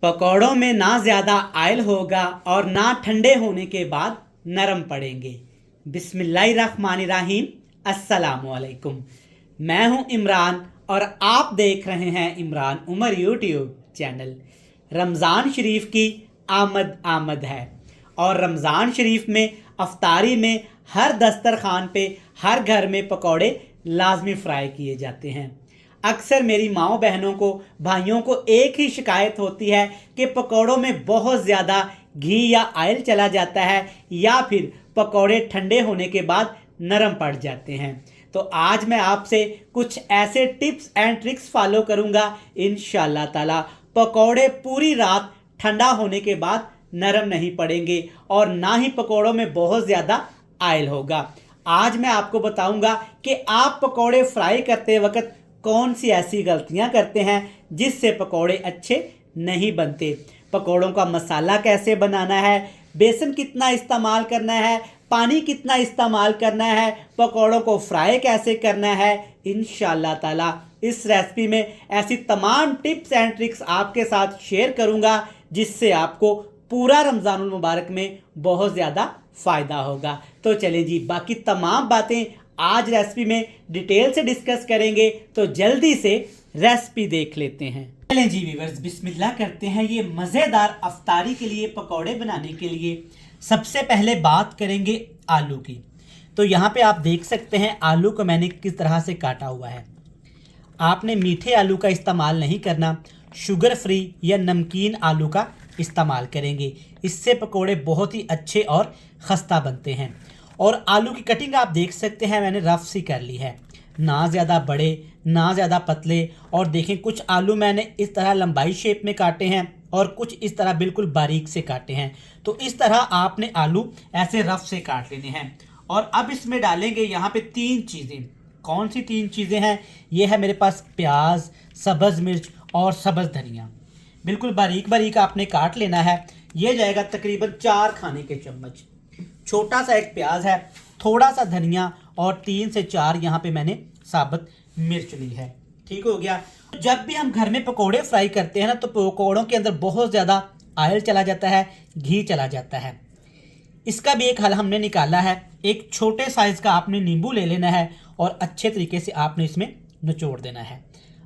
पकौड़ों में ना ज़्यादा ऑयल होगा और ना ठंडे होने के बाद नरम पड़ेंगे। बिस्मिल्लाहिर्रहमानिर्रहीम। अस्सलामुअलैकुम। मैं हूं इमरान और आप देख रहे हैं इमरान उमर यूट्यूब चैनल। रमज़ान शरीफ की आमद आमद है और रमज़ान शरीफ में अफ्तारी में हर दस्तरखान पे हर घर में पकौड़े लाजमी फ्राई किए जाते हैं। अक्सर मेरी माओ बहनों को भाइयों को एक ही शिकायत होती है कि पकौड़ों में बहुत ज़्यादा घी या ऑयल चला जाता है या फिर पकौड़े ठंडे होने के बाद नरम पड़ जाते हैं। तो आज मैं आपसे कुछ ऐसे टिप्स एंड ट्रिक्स फॉलो करूंगा। इंशाल्लाह ताला पकौड़े पूरी रात ठंडा होने के बाद नरम नहीं पड़ेंगे और ना ही पकौड़ों में बहुत ज़्यादा ऑयल होगा। आज मैं आपको बताऊंगा कि आप पकौड़े फ्राई करते वक्त कौन सी ऐसी गलतियां करते हैं जिससे पकौड़े अच्छे नहीं बनते। पकौड़ों का मसाला कैसे बनाना है, बेसन कितना इस्तेमाल करना है, पानी कितना इस्तेमाल करना है, पकौड़ों को फ्राई कैसे करना है। इंशाल्लाह ताला इस रेसिपी में ऐसी तमाम टिप्स एंड ट्रिक्स आपके साथ शेयर करूंगा जिससे आपको पूरा रमज़ानुल मुबारक में बहुत ज़्यादा फ़ायदा होगा। तो चलें जी, बाकी तमाम बातें आज रेसिपी में डिटेल से डिस्कस करेंगे। तो जल्दी से रेसिपी देख लेते हैं। चलें जी व्यूअर्स, बिस्मिल्लाह करते हैं। ये मज़ेदार अफ्तारी के लिए पकौड़े बनाने के लिए सबसे पहले बात करेंगे आलू की। तो यहाँ पे आप देख सकते हैं आलू को मैंने किस तरह से काटा हुआ है। आपने मीठे आलू का इस्तेमाल नहीं करना, शुगर फ्री या नमकीन आलू का इस्तेमाल करेंगे। इससे पकौड़े बहुत ही अच्छे और खस्ता बनते हैं। और आलू की कटिंग आप देख सकते हैं मैंने रफ सी कर ली है, ना ज़्यादा बड़े ना ज़्यादा पतले। और देखें कुछ आलू मैंने इस तरह लंबाई शेप में काटे हैं और कुछ इस तरह बिल्कुल बारीक से काटे हैं। तो इस तरह आपने आलू ऐसे रफ से काट लेने हैं। और अब इसमें डालेंगे यहाँ पे 3 चीज़ें। कौन सी 3 चीज़ें हैं? ये है मेरे पास प्याज, सब्ज़ मिर्च और सब्ज़ धनिया। बिल्कुल बारीक बारीक आपने काट लेना है। ये जाएगा तकरीबन 4 खाने के चम्मच। छोटा सा एक प्याज है, थोड़ा सा धनिया और 3 से 4 यहाँ पे मैंने साबुत मिर्च ली है। ठीक हो गया। जब भी हम घर में पकोड़े फ्राई करते हैं ना, तो पकोड़ों के अंदर बहुत ज़्यादा ऑयल चला जाता है, घी चला जाता है। इसका भी एक हल हमने निकाला है। एक छोटे साइज़ का आपने नींबू ले लेना है और अच्छे तरीके से आपने इसमें निचोड़ देना है।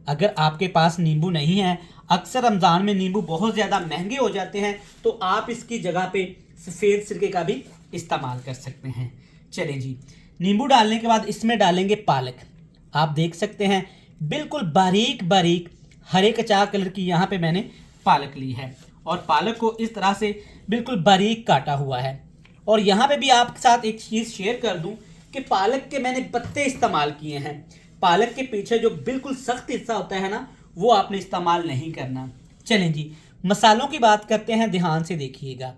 अगर आपके पास नींबू नहीं है, अक्सर रमज़ान में नींबू बहुत ज़्यादा महंगे हो जाते हैं, तो आप इसकी जगह पे सफ़ेद सिरके का भी इस्तेमाल कर सकते हैं। चलें जी, नींबू डालने के बाद इसमें डालेंगे पालक। आप देख सकते हैं बिल्कुल बारीक बारीक हरे कचार कलर की यहाँ पे मैंने पालक ली है और पालक को इस तरह से बिल्कुल बारीक काटा हुआ है। और यहाँ पे भी आपके साथ एक चीज़ शेयर कर दूँ कि पालक के मैंने पत्ते इस्तेमाल किए हैं। पालक के पीछे जो बिल्कुल सख्त हिस्सा होता है ना, वो आपने इस्तेमाल नहीं करना। चलें जी, मसालों की बात करते हैं। ध्यान से देखिएगा,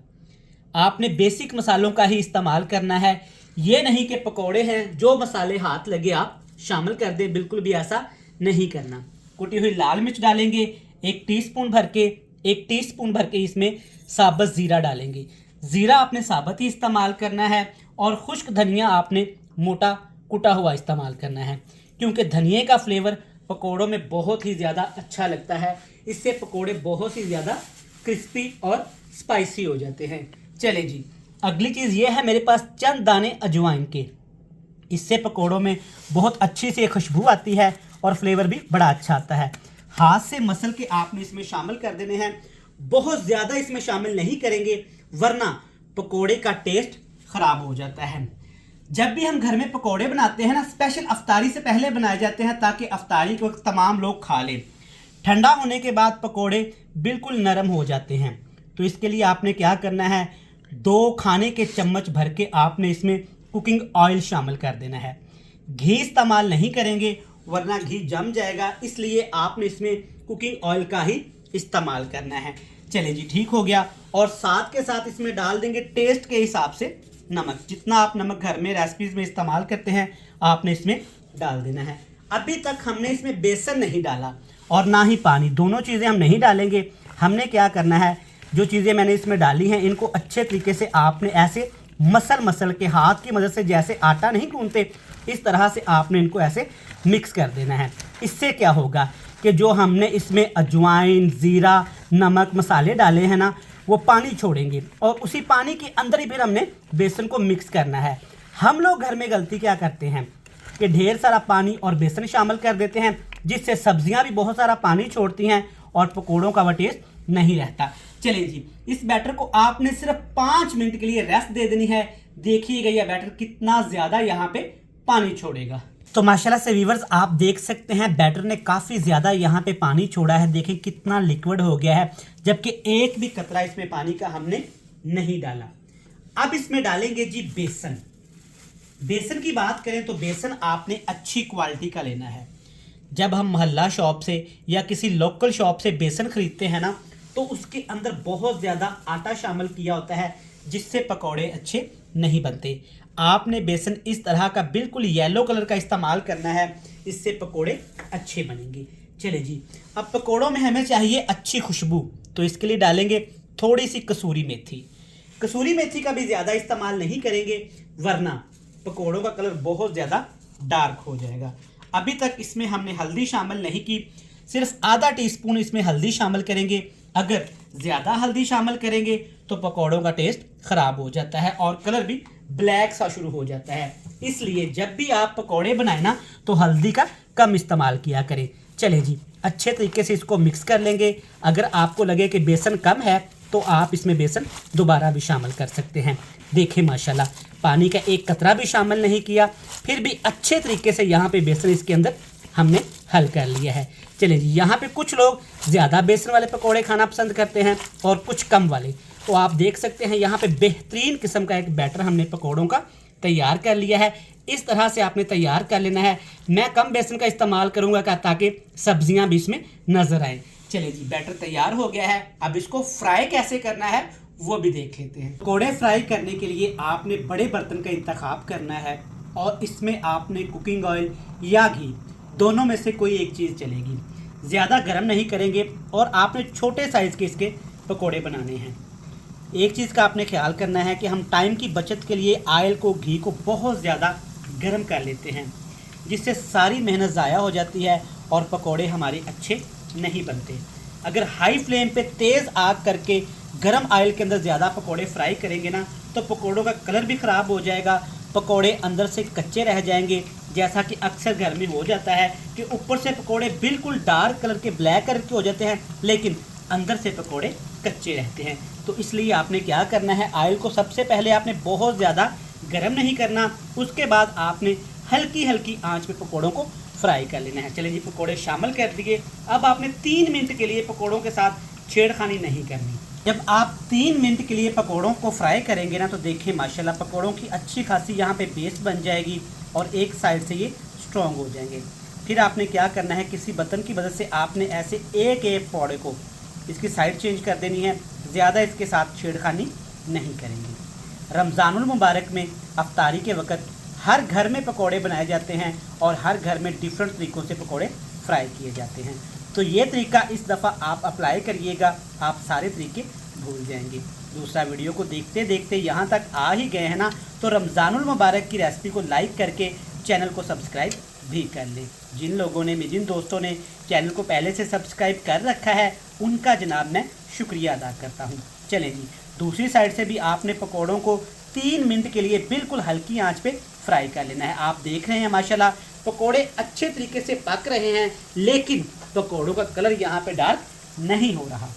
आपने बेसिक मसालों का ही इस्तेमाल करना है। ये नहीं कि पकोड़े हैं जो मसाले हाथ लगे आप शामिल कर दें, बिल्कुल भी ऐसा नहीं करना। कुटी हुई लाल मिर्च डालेंगे 1 टीस्पून भर के। 1 टीस्पून भर के इसमें साबुत ज़ीरा डालेंगे। ज़ीरा आपने साबुत ही इस्तेमाल करना है। और खुश्क धनिया आपने मोटा कुटा हुआ इस्तेमाल करना है, क्योंकि धनिए का फ्लेवर पकोड़ों में बहुत ही ज़्यादा अच्छा लगता है। इससे पकोड़े बहुत ही ज़्यादा क्रिस्पी और स्पाइसी हो जाते हैं। चले जी, अगली चीज़ ये है मेरे पास चंद दाने अजवाइन के। इससे पकोड़ों में बहुत अच्छी सी खुशबू आती है और फ्लेवर भी बड़ा अच्छा आता है। हाथ से मसल के आपने इसमें शामिल कर देने हैं। बहुत ज़्यादा इसमें शामिल नहीं करेंगे वरना पकोड़े का टेस्ट ख़राब हो जाता है। जब भी हम घर में पकोड़े बनाते हैं ना, स्पेशल अफ्तारी से पहले बनाए जाते हैं ताकि अफ्तारी के वक्त तमाम लोग खा लें। ठंडा होने के बाद पकोड़े बिल्कुल नरम हो जाते हैं। तो इसके लिए आपने क्या करना है, 2 खाने के चम्मच भर के आपने इसमें कुकिंग ऑयल शामिल कर देना है। घी इस्तेमाल नहीं करेंगे वरना घी जम जाएगा, इसलिए आपने इसमें कुकिंग ऑयल का ही इस्तेमाल करना है। चलिए जी, ठीक हो गया। और साथ के साथ इसमें डाल देंगे टेस्ट के हिसाब से नमक। जितना आप नमक घर में रेसिपीज़ में इस्तेमाल करते हैं आपने इसमें डाल देना है। अभी तक हमने इसमें बेसन नहीं डाला और ना ही पानी, दोनों चीज़ें हम नहीं डालेंगे। हमने क्या करना है, जो चीज़ें मैंने इसमें डाली हैं इनको अच्छे तरीके से आपने ऐसे मसल के हाथ की मदद से, जैसे आटा नहीं गूंथते, इस तरह से आपने इनको ऐसे मिक्स कर देना है। इससे क्या होगा, कि जो हमने इसमें अजवाइन, ज़ीरा, नमक, मसाले डाले हैं ना, वो पानी छोड़ेंगे और उसी पानी के अंदर ही फिर हमने बेसन को मिक्स करना है। हम लोग घर में गलती क्या करते हैं कि ढेर सारा पानी और बेसन शामिल कर देते हैं, जिससे सब्जियां भी बहुत सारा पानी छोड़ती हैं और पकौड़ों का वह टेस्ट नहीं रहता। चलिए जी, इस बैटर को आपने सिर्फ 5 मिनट के लिए रेस्ट दे देनी है। देखिएगा यह बैटर कितना ज़्यादा यहाँ पे पानी छोड़ेगा। तो माशाल्लाह से व्यूअर्स, आप देख सकते हैं बैटर ने काफ़ी ज़्यादा यहाँ पे पानी छोड़ा है। देखें कितना लिक्विड हो गया है, जबकि एक भी कतरा इसमें पानी का हमने नहीं डाला। अब इसमें डालेंगे जी बेसन। बेसन की बात करें तो बेसन आपने अच्छी क्वालिटी का लेना है। जब हम मोहल्ला शॉप से या किसी लोकल शॉप से बेसन खरीदते हैं ना, तो उसके अंदर बहुत ज़्यादा आटा शामिल किया होता है, जिससे पकौड़े अच्छे नहीं बनते। आपने बेसन इस तरह का बिल्कुल येलो कलर का इस्तेमाल करना है, इससे पकोड़े अच्छे बनेंगे। चले जी, अब पकोड़ों में हमें चाहिए अच्छी खुशबू, तो इसके लिए डालेंगे थोड़ी सी कसूरी मेथी। कसूरी मेथी का भी ज़्यादा इस्तेमाल नहीं करेंगे, वरना पकोड़ों का कलर बहुत ज़्यादा डार्क हो जाएगा। अभी तक इसमें हमने हल्दी शामिल नहीं की, सिर्फ आधा टीस्पून इसमें हल्दी शामिल करेंगे। अगर ज़्यादा हल्दी शामिल करेंगे तो पकौड़ों का टेस्ट ख़राब हो जाता है और कलर भी ब्लैक सा शुरू हो जाता है। इसलिए जब भी आप पकौड़े बनाए ना, तो हल्दी का कम इस्तेमाल किया करें। चले जी, अच्छे तरीके से इसको मिक्स कर लेंगे। अगर आपको लगे कि बेसन कम है तो आप इसमें बेसन दोबारा भी शामिल कर सकते हैं। देखें माशाल्लाह, पानी का एक कतरा भी शामिल नहीं किया, फिर भी अच्छे तरीके से यहाँ पे बेसन इसके अंदर हमने हल कर लिया है। चलिए जी, यहाँ पे कुछ लोग ज़्यादा बेसन वाले पकोड़े खाना पसंद करते हैं और कुछ कम वाले। तो आप देख सकते हैं यहाँ पे बेहतरीन किस्म का एक बैटर हमने पकोड़ों का तैयार कर लिया है। इस तरह से आपने तैयार कर लेना है। मैं कम बेसन का इस्तेमाल करूँगा ताकि सब्जियाँ भी इसमें नज़र आएँ। चलिए जी, बैटर तैयार हो गया है। अब इसको फ्राई कैसे करना है वो भी देख लेते हैं। पकोड़े फ्राई करने के लिए आपने बड़े बर्तन का इंतखाब करना है और इसमें आपने कुकिंग ऑयल या घी, दोनों में से कोई एक चीज़ चलेगी। ज़्यादा गर्म नहीं करेंगे और आपने छोटे साइज़ के इसके पकोड़े बनाने हैं। एक चीज़ का आपने ख्याल करना है कि हम टाइम की बचत के लिए ऑयल को, घी को बहुत ज़्यादा गर्म कर लेते हैं, जिससे सारी मेहनत ज़ाया हो जाती है और पकोड़े हमारे अच्छे नहीं बनते। अगर हाई फ्लेम पे तेज़ आग करके गर्म ऑयल के अंदर ज़्यादा पकोड़े फ्राई करेंगे ना, तो पकोड़ों का कलर भी ख़राब हो जाएगा, पकोड़े अंदर से कच्चे रह जाएंगे। जैसा कि अक्सर घर में हो जाता है कि ऊपर से पकोड़े बिल्कुल डार्क कलर के, ब्लैक कलर के हो जाते हैं, लेकिन अंदर से पकोड़े कच्चे रहते हैं। तो इसलिए आपने क्या करना है, ऑयल को सबसे पहले आपने बहुत ज़्यादा गर्म नहीं करना, उसके बाद आपने हल्की हल्की आंच पे पकोड़ों को फ्राई कर लेना है। चलिए जी, पकोड़े शामिल कर दिए। अब आपने 3 मिनट के लिए पकोड़ों के साथ छेड़खानी नहीं करनी। जब आप 3 मिनट के लिए पकोड़ों को फ्राई करेंगे ना, तो देखिए माशाल्लाह पकोड़ों की अच्छी खासी यहाँ पे बेस बन जाएगी और एक साइड से ये स्ट्रॉन्ग हो जाएंगे। फिर आपने क्या करना है, किसी बर्तन की मदद से आपने ऐसे एक एक पकौड़े को इसकी साइड चेंज कर देनी है। ज़्यादा इसके साथ छेड़खानी नहीं करेंगे। रमज़ानुल मुबारक में अफ्तारी के वक़्त हर घर में पकोड़े बनाए जाते हैं और हर घर में डिफरेंट तरीक़ों से पकोड़े फ्राई किए जाते हैं। तो ये तरीका इस दफ़ा आप अप्लाई करिएगा, आप सारे तरीके भूल जाएंगे। दूसरा वीडियो को देखते देखते यहाँ तक आ ही गए हैं ना, तो रमज़ानुल मुबारक की रेसिपी को लाइक करके चैनल को सब्सक्राइब भी कर लें। जिन लोगों ने, जिन दोस्तों ने चैनल को पहले से सब्सक्राइब कर रखा है, उनका जनाब मैं शुक्रिया अदा करता हूँ। चलें जी, दूसरी साइड से भी आपने पकोड़ों को 3 मिनट के लिए बिल्कुल हल्की आंच पे फ्राई कर लेना है। आप देख रहे हैं माशाल्लाह पकोड़े अच्छे तरीके से पक रहे हैं, लेकिन पकोड़ों का कलर यहाँ पे डार्क नहीं हो रहा।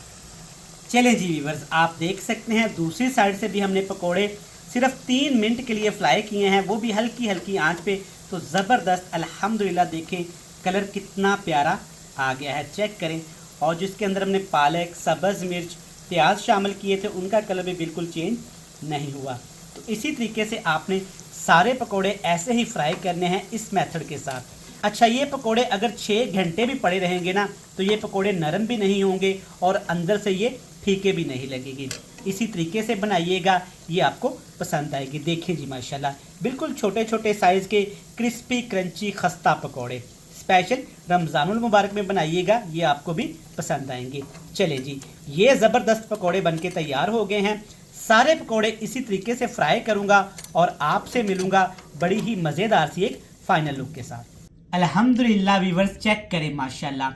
चलें जी व्यूअर्स, आप देख सकते हैं दूसरी साइड से भी हमने पकोड़े सिर्फ 3 मिनट के लिए फ्राई किए हैं, वो भी हल्की हल्की आंच पे। तो ज़बरदस्त अल्हम्दुलिल्लाह, देखें कलर कितना प्यारा आ गया है, चेक करें। और जिसके अंदर हमने पालक, सब्ज़ मिर्च, प्याज शामिल किए थे, उनका कलर भी बिल्कुल चेंज नहीं हुआ। तो इसी तरीके से आपने सारे पकोड़े ऐसे ही फ्राई करने हैं इस मेथड के साथ। अच्छा, ये पकोड़े अगर 6 घंटे भी पड़े रहेंगे ना, तो ये पकोड़े नरम भी नहीं होंगे और अंदर से ये फीके भी नहीं लगेंगे। इसी तरीके से बनाइएगा, ये आपको पसंद आएगी। देखिए जी माशाल्लाह, बिल्कुल छोटे छोटे साइज़ के क्रिस्पी क्रंची खस्ता पकोड़े स्पेशल रमज़ानुल मुबारक में बनाइएगा, ये आपको भी पसंद आएंगे। चले जी, ये ज़बरदस्त पकोड़े बनके तैयार हो गए हैं। सारे पकोड़े इसी तरीके से फ्राई करूँगा और आपसे मिलूँगा बड़ी ही मज़ेदार सी एक फ़ाइनल लुक के साथ। अल्हम्दुलिल्लाह व्यूअर्स, चेक करें माशाल्लाह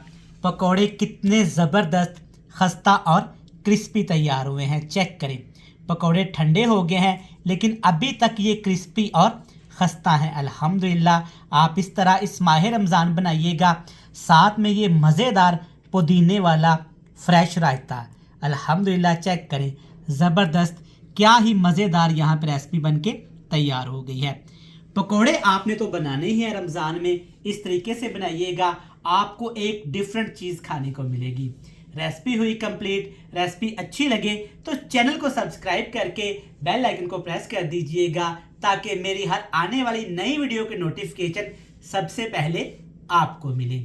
पकोड़े कितने ज़बरदस्त, खस्ता और क्रिस्पी तैयार हुए हैं। चेक करें, पकोड़े ठंडे हो गए हैं लेकिन अभी तक ये क्रिस्पी और खस्ता हैं। अल्हम्दुलिल्लाह, आप इस तरह इस माह रमज़ान बनाइएगा। साथ में ये मज़ेदार पुदीने वाला फ्रेश रायता। अल्हम्दुलिल्लाह, चेक करें, ज़बरदस्त, क्या ही मज़ेदार यहाँ पर रेसिपी बन के तैयार हो गई है। पकोड़े आपने तो बनाने ही हैं रमज़ान में, इस तरीके से बनाइएगा, आपको एक डिफरेंट चीज़ खाने को मिलेगी। रेसिपी हुई कंप्लीट। रेसिपी अच्छी लगे तो चैनल को सब्सक्राइब करके बेल आइकन को प्रेस कर दीजिएगा ताकि मेरी हर आने वाली नई वीडियो के नोटिफिकेशन सबसे पहले आपको मिले।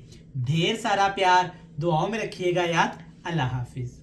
ढेर सारा प्यार, दुआओं में रखिएगा याद। अल्लाह हाफिज़।